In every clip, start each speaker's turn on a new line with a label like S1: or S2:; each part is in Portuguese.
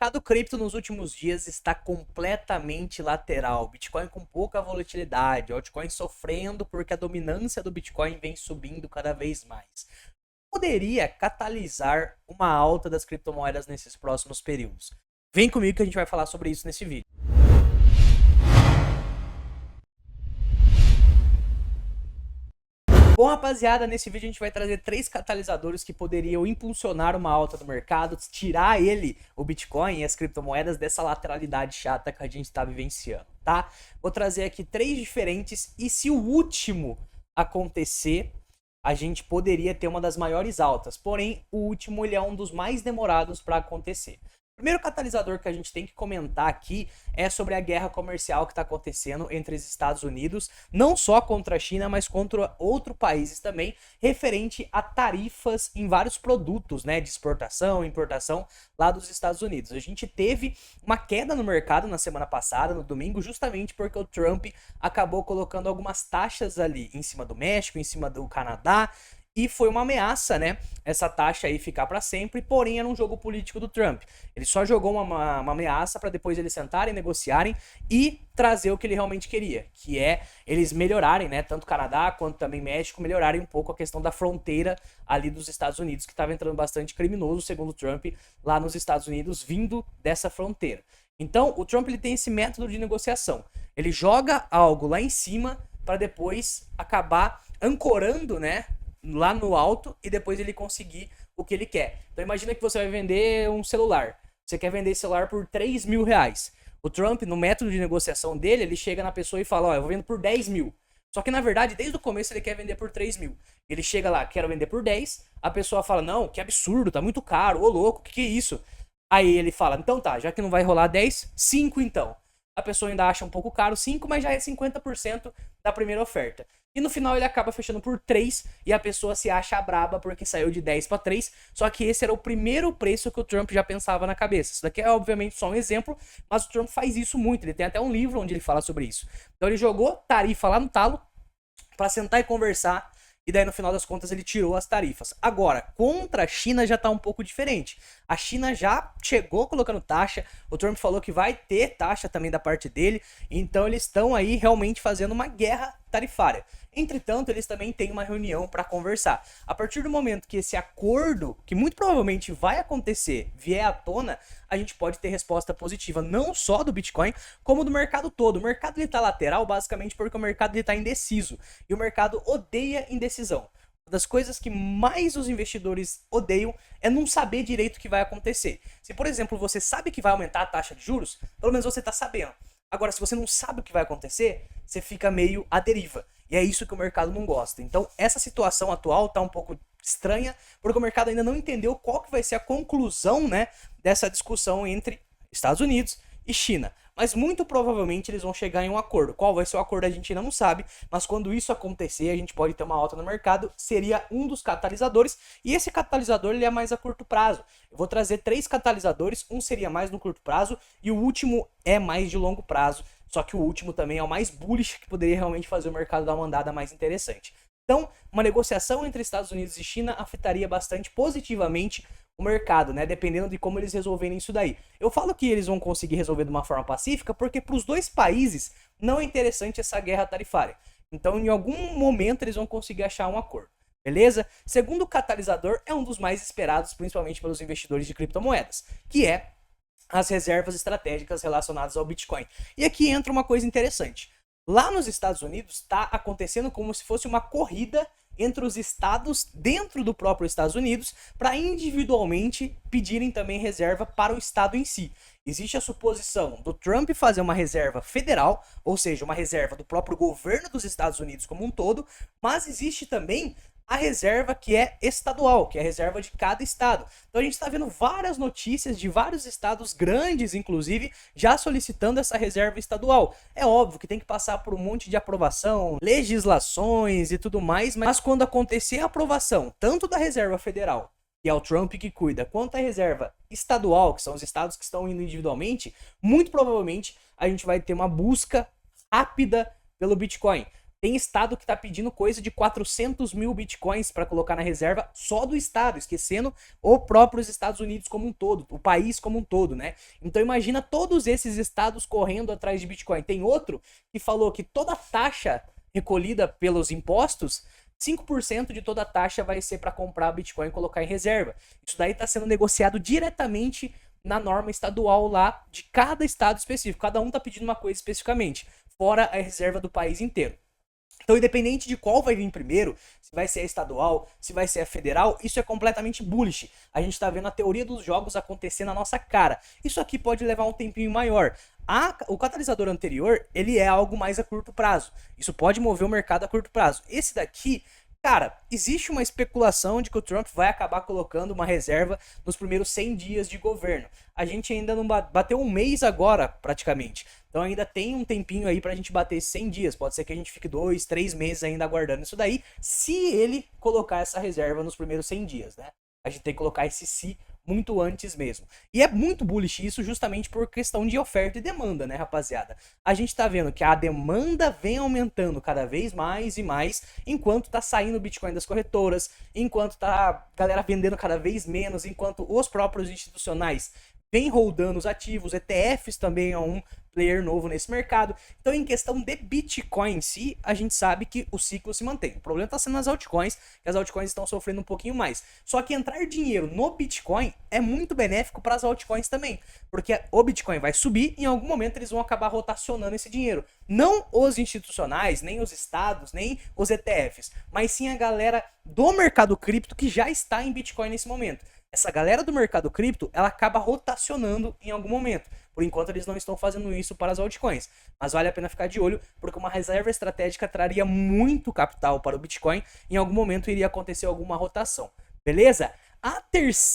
S1: mercado cripto nos últimos dias está completamente lateral. Bitcoin com pouca volatilidade, altcoin sofrendo porque a dominância do Bitcoin vem subindo cada vez mais. Poderia catalisar uma alta das criptomoedas nesses próximos períodos? Vem comigo que a gente vai falar sobre isso nesse vídeo. Bom, rapaziada, nesse vídeo a gente vai trazer 3 catalisadores que poderiam impulsionar uma alta do mercado, tirar o Bitcoin e as criptomoedas dessa lateralidade chata que a gente está vivenciando, tá? Vou trazer aqui 3 diferentes e se o último acontecer, a gente poderia ter uma das maiores altas, porém o último ele é um dos mais demorados para acontecer. O primeiro catalisador que a gente tem que comentar aqui é sobre a guerra comercial que está acontecendo entre os Estados Unidos, não só contra a China, mas contra outros países também, referente a tarifas em vários produtos, né, de exportação e importação lá dos Estados Unidos. A gente teve uma queda no mercado na semana passada, no domingo, justamente porque o Trump acabou colocando algumas taxas ali em cima do México, em cima do Canadá, e foi uma ameaça, né? Essa taxa aí ficar para sempre, porém era um jogo político do Trump. Ele só jogou uma ameaça para depois eles sentarem, negociarem e trazer o que ele realmente queria, que é eles melhorarem, né? Tanto Canadá quanto também México melhorarem um pouco a questão da fronteira ali dos Estados Unidos, que estava entrando bastante criminoso, segundo o Trump, lá nos Estados Unidos, vindo dessa fronteira. Então, o Trump ele tem esse método de negociação. Ele joga algo lá em cima para depois acabar ancorando, né? Lá no alto e depois ele conseguir o que ele quer. Então imagina que você vai vender um celular. Você quer vender esse celular por 3 mil reais. O Trump, no método de negociação dele, ele chega na pessoa e fala, ó, eu vou vender por 10 mil. Só que na verdade, desde o começo ele quer vender por 3 mil. Ele chega lá, quero vender por 10. A pessoa fala, não, que absurdo, tá muito caro, ô louco, que é isso? Aí ele fala, então tá, já que não vai rolar 10, 5 então. A pessoa ainda acha um pouco caro 5, mas já é 50% da primeira oferta. E no final ele acaba fechando por 3 e a pessoa se acha braba porque saiu de 10 para 3. Só que esse era o primeiro preço que o Trump já pensava na cabeça. Isso daqui é obviamente só um exemplo, mas o Trump faz isso muito. Ele tem até um livro onde ele fala sobre isso. Então ele jogou tarifa lá no talo para sentar e conversar. E daí no final das contas ele tirou as tarifas. Agora, contra a China já tá um pouco diferente. A China já chegou colocando taxa, o Trump falou que vai ter taxa também da parte dele, então eles estão aí realmente fazendo uma guerra tarifária. Entretanto, eles também têm uma reunião para conversar. A partir do momento que esse acordo, que muito provavelmente vai acontecer, vier à tona, a gente pode ter resposta positiva, não só do Bitcoin, como do mercado todo. O mercado ele tá lateral basicamente porque o mercado ele tá indeciso. E o mercado odeia indecisão. Uma das coisas que mais os investidores odeiam é não saber direito o que vai acontecer. Se, por exemplo, você sabe que vai aumentar a taxa de juros, pelo menos você está sabendo. Agora, se você não sabe o que vai acontecer, você fica meio à deriva. E é isso que o mercado não gosta. Então, essa situação atual está um pouco estranha, porque o mercado ainda não entendeu qual que vai ser a conclusão, né, dessa discussão entre Estados Unidos e China. Mas muito provavelmente eles vão chegar em um acordo. Qual vai ser o acordo a gente ainda não sabe, mas quando isso acontecer, a gente pode ter uma alta no mercado, seria um dos catalisadores, e esse catalisador ele é mais a curto prazo. Eu vou trazer 3 catalisadores, um seria mais no curto prazo e o último é mais de longo prazo, só que o último também é o mais bullish, que poderia realmente fazer o mercado dar uma andada mais interessante. Então, uma negociação entre Estados Unidos e China afetaria bastante positivamente o mercado, né? Dependendo de como eles resolverem isso daí. Eu falo que eles vão conseguir resolver de uma forma pacífica porque para os dois países não é interessante essa guerra tarifária. Então, em algum momento, eles vão conseguir achar um acordo. Beleza? Segundo catalisador, é um dos mais esperados, principalmente pelos investidores de criptomoedas, que é as reservas estratégicas relacionadas ao Bitcoin. E aqui entra uma coisa interessante. Lá nos Estados Unidos está acontecendo como se fosse uma corrida entre os estados dentro do próprio Estados Unidos para individualmente pedirem também reserva para o estado em si. Existe a suposição do Trump fazer uma reserva federal, ou seja, uma reserva do próprio governo dos Estados Unidos como um todo, mas existe também a reserva que é estadual, que é a reserva de cada estado. Então a gente está vendo várias notícias de vários estados grandes, inclusive, já solicitando essa reserva estadual. É óbvio que tem que passar por um monte de aprovação, legislações e tudo mais, mas quando acontecer a aprovação, tanto da reserva federal, que é o Trump que cuida, quanto a reserva estadual, que são os estados que estão indo individualmente, muito provavelmente a gente vai ter uma busca rápida pelo Bitcoin. Tem estado que tá pedindo coisa de 400 mil bitcoins para colocar na reserva só do estado, esquecendo os próprios Estados Unidos como um todo, o país como um todo, né? Então imagina todos esses estados correndo atrás de bitcoin. Tem outro que falou que toda taxa recolhida pelos impostos, 5% de toda a taxa vai ser para comprar Bitcoin e colocar em reserva. Isso daí está sendo negociado diretamente na norma estadual lá de cada estado específico. Cada um está pedindo uma coisa especificamente, fora a reserva do país inteiro. Então, independente de qual vai vir primeiro, se vai ser a estadual, se vai ser a federal, isso é completamente bullish. A gente está vendo a teoria dos jogos acontecer na nossa cara. Isso aqui pode levar um tempinho maior. O catalisador anterior, ele é algo mais a curto prazo. Isso pode mover o mercado a curto prazo. Esse daqui, cara, existe uma especulação de que o Trump vai acabar colocando uma reserva nos primeiros 100 dias de governo. A gente ainda não bateu um mês agora, praticamente. Então ainda tem um tempinho aí pra gente bater 100 dias. Pode ser que a gente fique 2, 3 meses ainda aguardando isso daí, se ele colocar essa reserva nos primeiros 100 dias, né? A gente tem que colocar esse se muito antes mesmo. E é muito bullish isso justamente por questão de oferta e demanda, né, rapaziada? A gente tá vendo que a demanda vem aumentando cada vez mais e mais, enquanto tá saindo o Bitcoin das corretoras, enquanto tá a galera vendendo cada vez menos, enquanto os próprios institucionais vem holdando os ativos, ETFs também é um player novo nesse mercado. Então, em questão de Bitcoin em si, a gente sabe que o ciclo se mantém. O problema está sendo as altcoins, que as altcoins estão sofrendo um pouquinho mais. Só que entrar dinheiro no Bitcoin é muito benéfico para as altcoins também, porque o Bitcoin vai subir e em algum momento eles vão acabar rotacionando esse dinheiro. Não os institucionais, nem os estados, nem os ETFs, mas sim a galera do mercado cripto que já está em Bitcoin nesse momento. Essa galera do mercado cripto, ela acaba rotacionando em algum momento. Por enquanto, eles não estão fazendo isso para as altcoins. Mas vale a pena ficar de olho, porque uma reserva estratégica traria muito capital para o Bitcoin. Em algum momento iria acontecer alguma rotação. Beleza?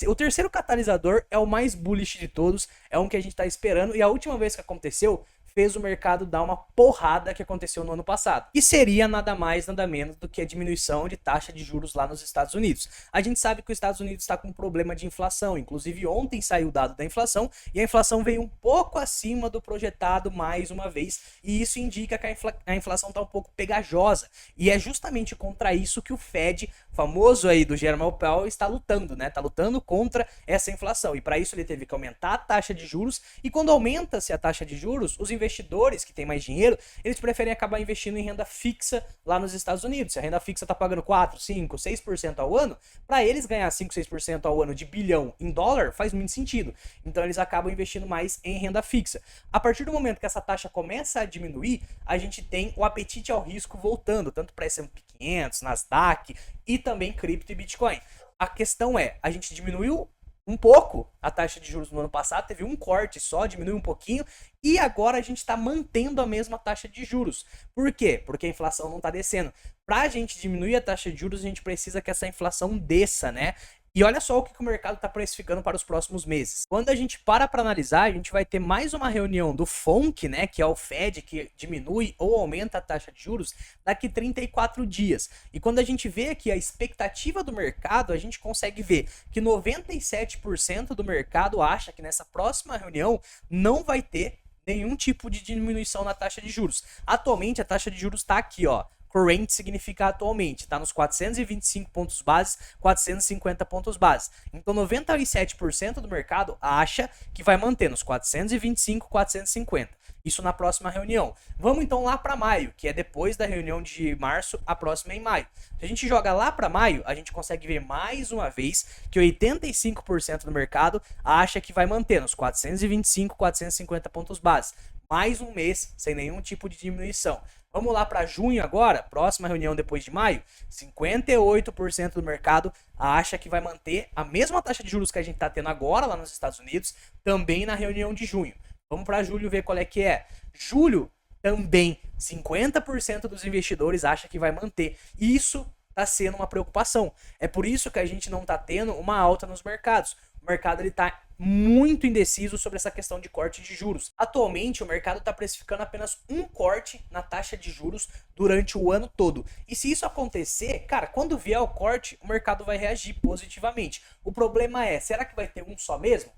S1: O terceiro catalisador é o mais bullish de todos. É um que a gente está esperando. E a última vez que aconteceu, fez o mercado dar uma porrada que aconteceu no ano passado. E seria nada mais, nada menos do que a diminuição de taxa de juros lá nos Estados Unidos. A gente sabe que os Estados Unidos está com um problema de inflação. Inclusive, ontem saiu o dado da inflação e a inflação veio um pouco acima do projetado mais uma vez. E isso indica que a inflação está um pouco pegajosa. E é justamente contra isso que o Fed, famoso aí do Jerome Powell, está lutando, né? Está lutando contra essa inflação. E para isso ele teve que aumentar a taxa de juros. E quando aumenta-se a taxa de juros, os investidores que têm mais dinheiro, eles preferem acabar investindo em renda fixa lá nos Estados Unidos. Se a renda fixa está pagando 4, 5, 6% ao ano, para eles ganhar 5, 6% ao ano de bilhão em dólar faz muito sentido. Então eles acabam investindo mais em renda fixa. A partir do momento que essa taxa começa a diminuir, a gente tem o apetite ao risco voltando, tanto para S&P 500, Nasdaq e também cripto e Bitcoin. A questão é, a gente diminuiu um pouco a taxa de juros no ano passado, teve um corte só, diminuiu um pouquinho, e agora a gente está mantendo a mesma taxa de juros. Por quê? Porque a inflação não está descendo. Para a gente diminuir a taxa de juros, a gente precisa que essa inflação desça, né? E olha só o que o mercado está precificando para os próximos meses. Quando a gente para analisar, a gente vai ter mais uma reunião do FONC, né, que é o Fed, que diminui ou aumenta a taxa de juros, daqui 34 dias. E quando a gente vê aqui a expectativa do mercado, a gente consegue ver que 97% do mercado acha que nessa próxima reunião não vai ter nenhum tipo de diminuição na taxa de juros. Atualmente, a taxa de juros está aqui, ó. Current significa atualmente, está nos 425 pontos base, 450 pontos base. Então 97% do mercado acha que vai manter nos 425, 450. Isso na próxima reunião. Vamos então lá para maio, que é depois da reunião de março, a próxima é em maio. Se a gente joga lá para maio, a gente consegue ver mais uma vez que 85% do mercado acha que vai manter nos 425, 450 pontos base. Mais um mês sem nenhum tipo de diminuição. Vamos lá para junho agora, próxima reunião depois de maio, 58% do mercado acha que vai manter a mesma taxa de juros que a gente está tendo agora lá nos Estados Unidos, também na reunião de junho. Vamos para julho ver qual é que é. Julho também, 50% dos investidores acha que vai manter. Isso está sendo uma preocupação. É por isso que a gente não está tendo uma alta nos mercados. O mercado está muito indeciso sobre essa questão de corte de juros. Atualmente, o mercado está precificando apenas um corte na taxa de juros durante o ano todo. E se isso acontecer, cara, quando vier o corte, o mercado vai reagir positivamente. O problema é, será que vai ter um só mesmo?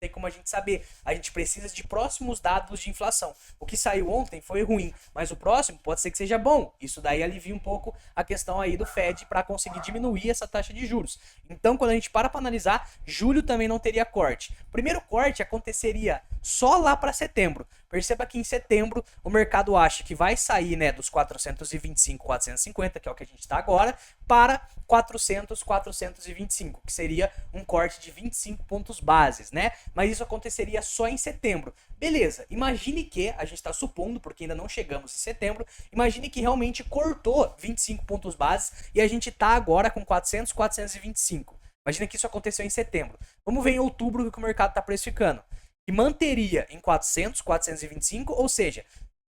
S1: tem como a gente saber. A gente precisa de próximos dados de inflação. O que saiu ontem foi ruim, mas o próximo pode ser que seja bom. Isso daí alivia um pouco a questão aí do Fed para conseguir diminuir essa taxa de juros. Então, quando a gente para analisar, julho também não teria corte. O primeiro corte aconteceria só lá para setembro. Perceba que em setembro o mercado acha que vai sair, né, dos 425, 450, que é o que a gente está agora, para 400, 425, que seria um corte de 25 pontos bases, né? Mas isso aconteceria só em setembro. Beleza, imagine que, a gente está supondo, porque ainda não chegamos em setembro, imagine que realmente cortou 25 pontos bases e a gente está agora com 400, 425. Imagina que isso aconteceu em setembro. Vamos ver em outubro o que o mercado está precificando. E manteria em 400, 425, ou seja,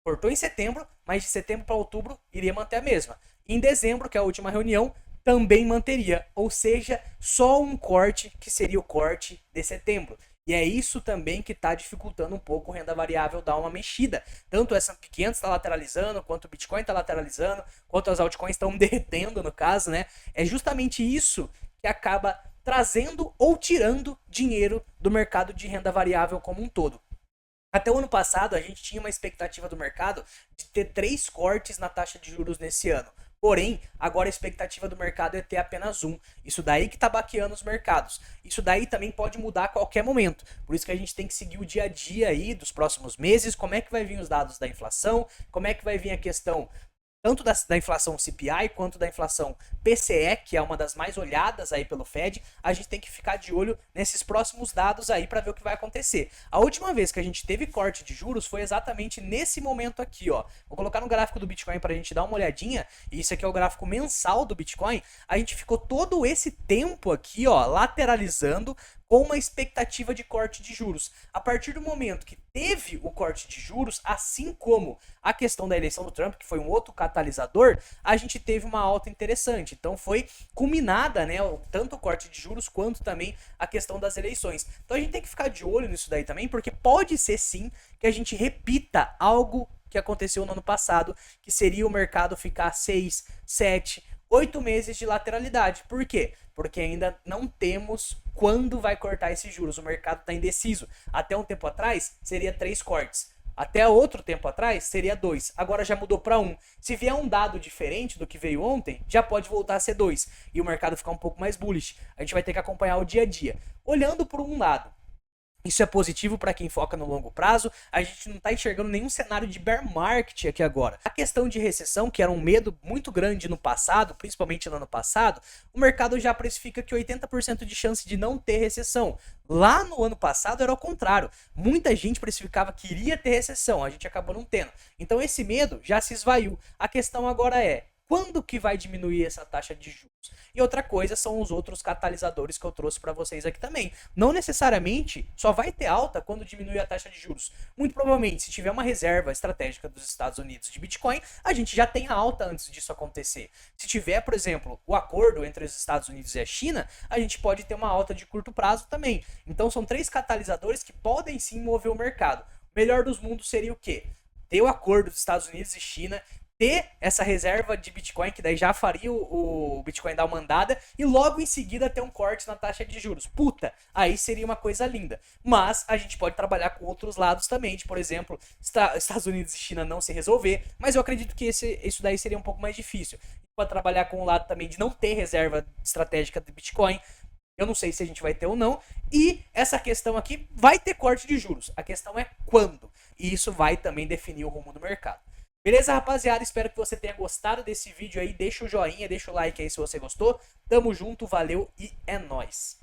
S1: cortou em setembro, mas de setembro para outubro iria manter a mesma. Em dezembro, que é a última reunião, também manteria, ou seja, só um corte que seria o corte de setembro. E é isso também que está dificultando um pouco o renda variável dar uma mexida. Tanto o S&P 500 está lateralizando, quanto o Bitcoin está lateralizando, quanto as altcoins estão derretendo, no caso, né? É justamente isso que acaba trazendo ou tirando dinheiro do mercado de renda variável como um todo. Até o ano passado, a gente tinha uma expectativa do mercado de ter 3 cortes na taxa de juros nesse ano. Porém, agora a expectativa do mercado é ter apenas um. Isso daí que tá baqueando os mercados. Isso daí também pode mudar a qualquer momento. Por isso que a gente tem que seguir o dia a dia aí dos próximos meses, como é que vai vir os dados da inflação, como é que vai vir a questão tanto da inflação CPI quanto da inflação PCE, que é uma das mais olhadas aí pelo Fed. A gente tem que ficar de olho nesses próximos dados aí para ver o que vai acontecer. A última vez que a gente teve corte de juros foi exatamente nesse momento aqui, ó. Vou colocar no gráfico do Bitcoin para a gente dar uma olhadinha. E isso aqui é o gráfico mensal do Bitcoin. A gente ficou todo esse tempo aqui, ó, lateralizando com uma expectativa de corte de juros. A partir do momento que teve o corte de juros, assim como a questão da eleição do Trump, que foi um outro catalisador, a gente teve uma alta interessante. Então foi culminada, né, tanto o corte de juros quanto também a questão das eleições. Então a gente tem que ficar de olho nisso daí também, porque pode ser sim que a gente repita algo que aconteceu no ano passado, que seria o mercado ficar 6, 7, 8 meses de lateralidade. Por quê? Porque ainda não temos quando vai cortar esses juros. O mercado está indeciso. Até um tempo atrás, seria 3 cortes. Até outro tempo atrás, seria 2. Agora já mudou para 1. Se vier um dado diferente do que veio ontem, já pode voltar a ser 2. E o mercado ficar um pouco mais bullish. A gente vai ter que acompanhar o dia a dia. Olhando por um lado, isso é positivo para quem foca no longo prazo. A gente não está enxergando nenhum cenário de bear market aqui agora. A questão de recessão, que era um medo muito grande no passado, principalmente no ano passado, o mercado já precifica que 80% de chance de não ter recessão. Lá no ano passado era o contrário. Muita gente precificava que iria ter recessão, a gente acabou não tendo. Então esse medo já se esvaiu. A questão agora é: quando que vai diminuir essa taxa de juros? E outra coisa são os outros catalisadores que eu trouxe para vocês aqui também. Não necessariamente só vai ter alta quando diminuir a taxa de juros. Muito provavelmente, se tiver uma reserva estratégica dos Estados Unidos de Bitcoin, a gente já tem a alta antes disso acontecer. Se tiver, por exemplo, o acordo entre os Estados Unidos e a China, a gente pode ter uma alta de curto prazo também. Então são 3 catalisadores que podem sim mover o mercado. O melhor dos mundos seria o quê? Ter o acordo dos Estados Unidos e China, ter essa reserva de Bitcoin, que daí já faria o Bitcoin dar uma andada, e logo em seguida ter um corte na taxa de juros. Puta, aí seria uma coisa linda. Mas a gente pode trabalhar com outros lados também, de, por exemplo, Estados Unidos e China não se resolver, mas eu acredito que isso daí seria um pouco mais difícil. A gente pode trabalhar com o lado também de não ter reserva estratégica de Bitcoin. Eu não sei se a gente vai ter ou não. E essa questão aqui vai ter corte de juros. A questão é quando. E isso vai também definir o rumo do mercado. Beleza, rapaziada? Espero que você tenha gostado desse vídeo aí. Deixa o joinha, deixa o like aí se você gostou. Tamo junto, valeu e é nóis.